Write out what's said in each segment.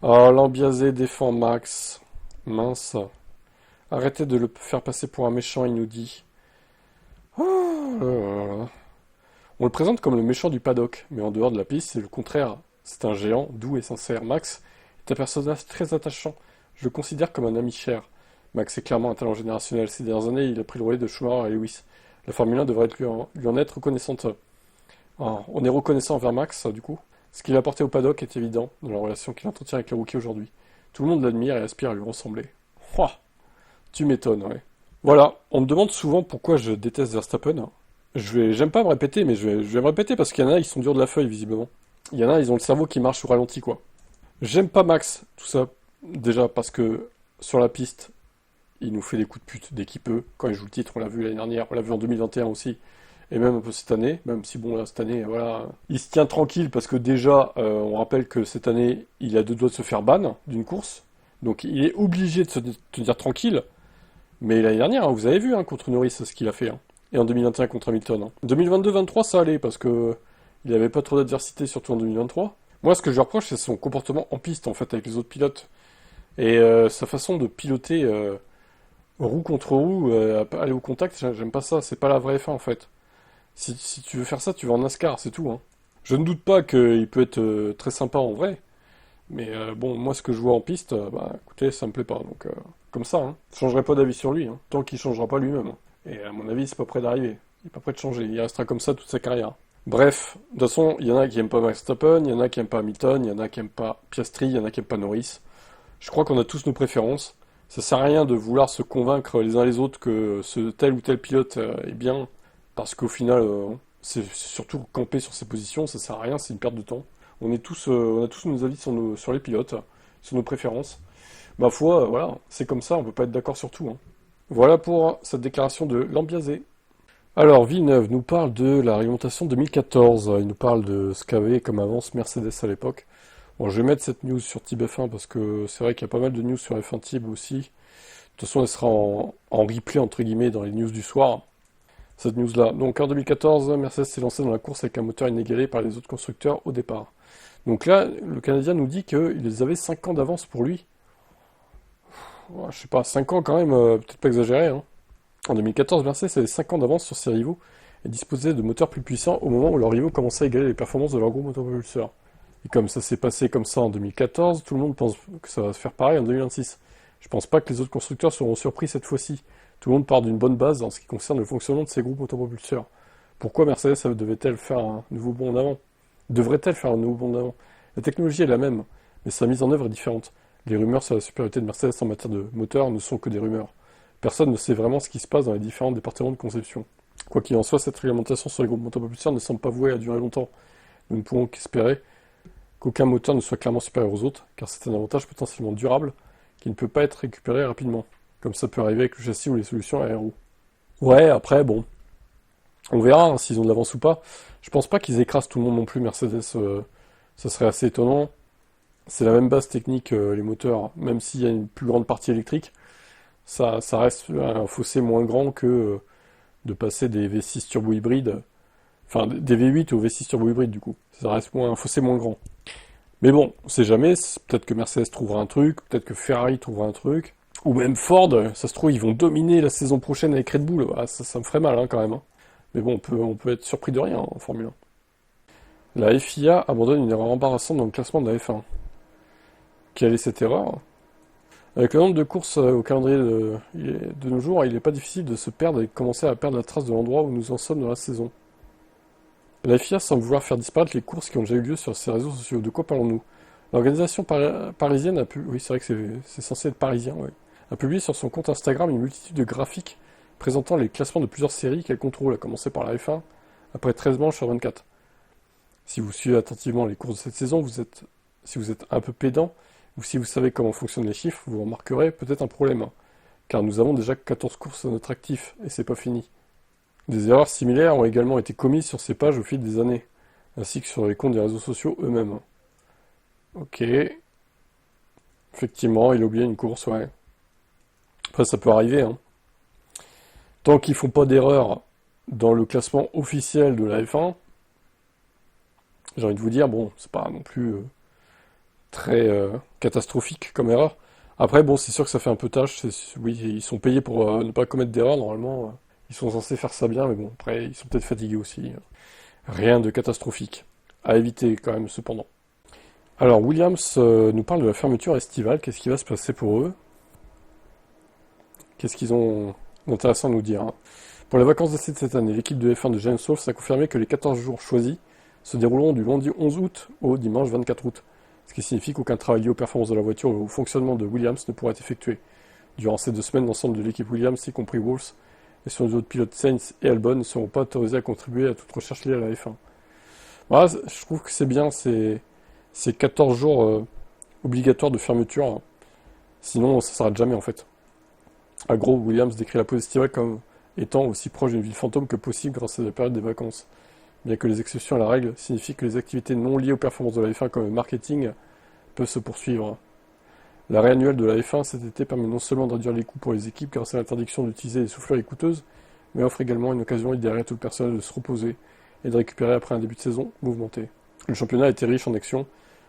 Oh, Lambiasé défend Max. Mince. Arrêtez de le faire passer pour un méchant, il nous dit. Oh là là là. On le présente comme le méchant du paddock, mais en dehors de la piste, c'est le contraire. C'est un géant, doux et sincère. Max est un personnage très attachant. Je le considère comme un ami cher. Max est clairement un talent générationnel. Ces dernières années, il a pris le relais de Schumacher et Lewis. La Formule 1 devrait lui en être reconnaissante. Ah, on est reconnaissant envers Max, du coup. Ce qu'il a apporté au paddock est évident dans la relation qu'il entretient avec les rookies aujourd'hui. Tout le monde l'admire et aspire à lui ressembler. Ouah, tu m'étonnes, ouais. Voilà, on me demande souvent pourquoi je déteste Verstappen. J'aime pas me répéter, mais je vais me répéter parce qu'il y en a, ils sont durs de la feuille, visiblement. Il y en a, ils ont le cerveau qui marche au ralenti, quoi. J'aime pas Max, tout ça. Déjà parce que sur la piste, il nous fait des coups de pute dès qu'il peut. Quand il joue le titre, on l'a vu l'année dernière, on l'a vu en 2021 aussi. Et même un peu cette année, même si bon, là, cette année, voilà. Il se tient tranquille parce que déjà, on rappelle que cette année, il a deux doigts de se faire ban d'une course. Donc il est obligé de se tenir tranquille. Mais l'année dernière, hein, vous avez vu hein, contre Norris ce qu'il a fait. Hein. Et en 2021 contre Hamilton. Hein. 2022-23, ça allait parce que il n'avait pas trop d'adversité, surtout en 2023. Moi, ce que je lui reproche, c'est son comportement en piste, en fait, avec les autres pilotes. Et sa façon de piloter roue contre roue, aller au contact, j'aime pas ça. C'est pas la vraie F1, en fait. Si tu veux faire ça, tu vas en NASCAR, c'est tout. Hein. Je ne doute pas qu'il peut être très sympa en vrai. Mais bon, moi, ce que je vois en piste, bah écoutez, ça me plaît pas. Donc, comme ça, hein. Je changerai pas d'avis sur lui, hein, tant qu'il changera pas lui-même. Hein. Et à mon avis, c'est pas prêt d'arriver. Il est pas prêt de changer. Il restera comme ça toute sa carrière. Bref, de toute façon, il y en a qui aiment pas Verstappen, il y en a qui aiment pas Hamilton, il y en a qui aiment pas Piastri, il y en a qui aiment pas Norris. Je crois qu'on a tous nos préférences. Ça sert à rien de vouloir se convaincre les uns les autres que ce tel ou tel pilote est bien, parce qu'au final, c'est surtout camper sur ses positions, ça sert à rien, c'est une perte de temps. On a tous nos avis sur les pilotes, sur nos préférences. Ma foi, voilà, c'est comme ça, on peut pas être d'accord sur tout. Hein. Voilà pour cette déclaration de Lambiasé. Alors, Villeneuve nous parle de la réglementation 2014. Il nous parle de ce qu'avait comme avance Mercedes à l'époque. Bon, je vais mettre cette news sur Tib F1 parce que c'est vrai qu'il y a pas mal de news sur F1 Tib aussi. De toute façon, elle sera en replay, entre guillemets, dans les news du soir, cette news-là. Donc, en 2014, Mercedes s'est lancé dans la course avec un moteur inégalé par les autres constructeurs au départ. Donc là, le Canadien nous dit qu'ils avaient 5 ans d'avance pour lui. Ouais, je sais pas, 5 ans quand même, peut-être pas exagéré. Hein. En 2014, Mercedes avait 5 ans d'avance sur ses rivaux et disposait de moteurs plus puissants au moment où leurs rivaux commençaient à égaler les performances de leur gros motopropulseur. Et comme ça s'est passé comme ça en 2014, tout le monde pense que ça va se faire pareil en 2026. Je pense pas que les autres constructeurs seront surpris cette fois-ci. Tout le monde part d'une bonne base en ce qui concerne le fonctionnement de ces groupes motopropulseurs. Pourquoi Mercedes devait-elle faire un nouveau bond en avant? Devrait-elle faire un nouveau bond en avant? La technologie est la même, mais sa mise en œuvre est différente. Les rumeurs sur la supériorité de Mercedes en matière de moteur ne sont que des rumeurs. Personne ne sait vraiment ce qui se passe dans les différents départements de conception. Quoi qu'il en soit, cette réglementation sur les groupes motopropulseurs ne semble pas vouée à durer longtemps. Nous ne pouvons qu'espérer qu'aucun moteur ne soit clairement supérieur aux autres, car c'est un avantage potentiellement durable qui ne peut pas être récupéré rapidement, comme ça peut arriver avec le châssis ou les solutions aéro. Ouais, après, bon, on verra hein, s'ils ont de l'avance ou pas. Je pense pas qu'ils écrasent tout le monde non plus, Mercedes, ça serait assez étonnant. C'est la même base technique, les moteurs, même s'il y a une plus grande partie électrique, ça reste un fossé moins grand que de passer des V6 turbo hybrides, enfin des V8 au V6 turbo hybride du coup. Ça reste un fossé moins grand. Mais bon, on sait jamais, peut-être que Mercedes trouvera un truc, peut-être que Ferrari trouvera un truc, ou même Ford, ça se trouve, ils vont dominer la saison prochaine avec Red Bull. Ah, ça me ferait mal hein, quand même. Hein. Mais bon, on peut être surpris de rien hein, en Formule 1. La FIA abandonne une erreur embarrassante dans le classement de la F1. Quelle est cette erreur? Avec le nombre de courses au calendrier de nos jours, il n'est pas difficile de se perdre et de commencer à perdre la trace de l'endroit où nous en sommes dans la saison. La FIA semble vouloir faire disparaître les courses qui ont déjà eu lieu sur ses réseaux sociaux. De quoi parlons-nous? L'organisation parisienne a pu... Oui, c'est vrai que c'est censé être parisien, ouais. A publié sur son compte Instagram une multitude de graphiques présentant les classements de plusieurs séries qu'elle contrôle, à commencer par la F1, après 13 manches sur 24. Si vous suivez attentivement les courses de cette saison, si vous êtes un peu pédant, ou si vous savez comment fonctionnent les chiffres, vous remarquerez peut-être un problème, hein, car nous avons déjà 14 courses à notre actif, et c'est pas fini. Des erreurs similaires ont également été commises sur ces pages au fil des années, ainsi que sur les comptes des réseaux sociaux eux-mêmes. Ok, effectivement, il a oublié une course, ouais. Après, ça peut arriver, hein. Tant qu'ils font pas d'erreur dans le classement officiel de la F1, j'ai envie de vous dire, bon, c'est pas non plus très catastrophique comme erreur. Après, bon, c'est sûr que ça fait un peu tâche. Oui, ils sont payés pour ne pas commettre d'erreur. Normalement, ils sont censés faire ça bien, mais bon, après, ils sont peut-être fatigués aussi. Rien de catastrophique. À éviter quand même, cependant. Alors, Williams nous parle de la fermeture estivale. Qu'est-ce qui va se passer pour eux? Qu'est-ce qu'ils ont d'intéressant à nous dire, hein? Pour les vacances d'essai de cette année, l'équipe de F1 de James Wolf a confirmé que les 14 jours choisis se dérouleront du lundi 11 août au dimanche 24 août, ce qui signifie qu'aucun travail lié aux performances de la voiture ou au fonctionnement de Williams ne pourra être effectué. Durant ces 2 semaines, l'ensemble de l'équipe Williams, y compris Wolf, et son autres pilotes Sainz et Albon, ne seront pas autorisés à contribuer à toute recherche liée à la F1. Voilà, je trouve que c'est bien, ces 14 jours obligatoires de fermeture, hein. Sinon ça ne s'arrête jamais en fait. À gros, Williams décrit la pause estivale comme étant aussi proche d'une ville fantôme que possible grâce à la période des vacances. Bien que les exceptions à la règle signifient que les activités non liées aux performances de la F1 comme le marketing peuvent se poursuivre. L'arrêt annuel de la F1 cet été permet non seulement de réduire les coûts pour les équipes grâce à l'interdiction d'utiliser des souffleries coûteuses, mais offre également une occasion idéale à tout le personnel de se reposer et de récupérer après un début de saison mouvementé. Le championnat a été riche en actions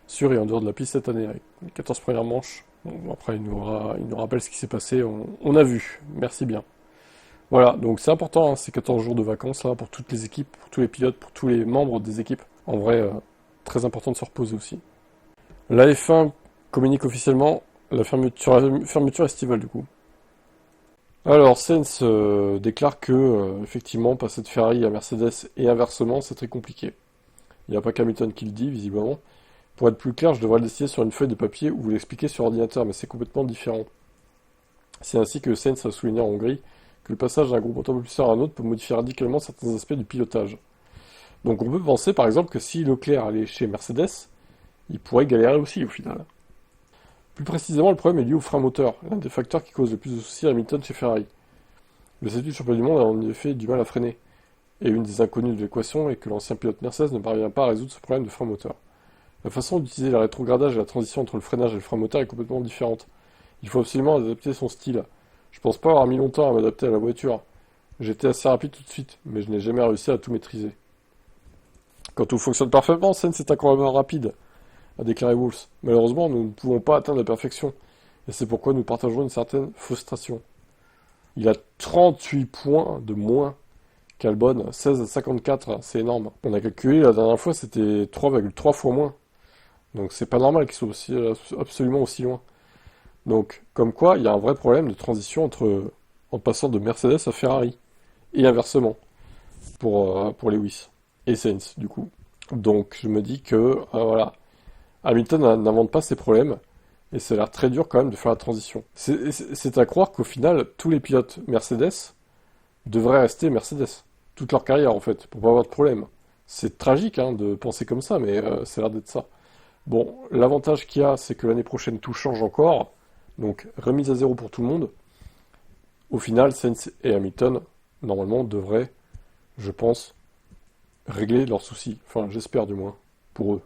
sur et en dehors de la piste cette année, avec les 14 premières manches. Bon, après, il nous rappelle ce qui s'est passé, on a vu, merci bien. Voilà, donc c'est important, hein, ces 14 jours de vacances là, pour toutes les équipes, pour tous les pilotes, pour tous les membres des équipes. En vrai, très important de se reposer aussi. La F1 communique officiellement la fermeture estivale du coup. Alors, Sainz déclare que, effectivement, passer de Ferrari à Mercedes et inversement, c'est très compliqué. Il n'y a pas qu'Hamilton qui le dit, visiblement. Pour être plus clair, je devrais le dessiner sur une feuille de papier ou vous l'expliquer sur ordinateur, mais c'est complètement différent. C'est ainsi que Sainz a souligné en Hongrie que le passage d'un groupe automobiliseur à un autre peut modifier radicalement certains aspects du pilotage. Donc on peut penser par exemple que si Leclerc allait chez Mercedes, il pourrait galérer aussi au final. Plus précisément, le problème est lié au frein moteur, l'un des facteurs qui cause le plus de soucis à Hamilton chez Ferrari. Le statut de champion du monde a en effet du mal à freiner, et une des inconnues de l'équation est que l'ancien pilote Mercedes ne parvient pas à résoudre ce problème de frein moteur. La façon d'utiliser le rétrogradage et la transition entre le freinage et le frein moteur est complètement différente. Il faut absolument adapter son style. Je pense pas avoir mis longtemps à m'adapter à la voiture. J'étais assez rapide tout de suite, mais je n'ai jamais réussi à tout maîtriser. Quand tout fonctionne parfaitement, Sainz est incroyablement rapide, a déclaré Wolff. Malheureusement, nous ne pouvons pas atteindre la perfection, et c'est pourquoi nous partageons une certaine frustration. Il a 38 points de moins qu'Albon, 16 à 54, c'est énorme. On a calculé la dernière fois, c'était 3,3 fois moins. Donc c'est pas normal qu'ils soient absolument aussi loin. Donc, comme quoi, il y a un vrai problème de transition en passant de Mercedes à Ferrari. Et inversement, pour Lewis. Et Sainz, du coup. Donc, je me dis que, voilà, Hamilton n'invente pas ses problèmes, et ça a l'air très dur quand même de faire la transition. C'est à croire qu'au final, tous les pilotes Mercedes devraient rester Mercedes. Toute leur carrière, en fait, pour pas avoir de problème. C'est tragique, hein, de penser comme ça, mais ça a l'air d'être ça. Bon, l'avantage qu'il y a, c'est que l'année prochaine, tout change encore. Donc, remise à zéro pour tout le monde. Au final, Sainz et Hamilton, normalement, devraient, je pense, régler leurs soucis. Enfin, j'espère du moins, pour eux.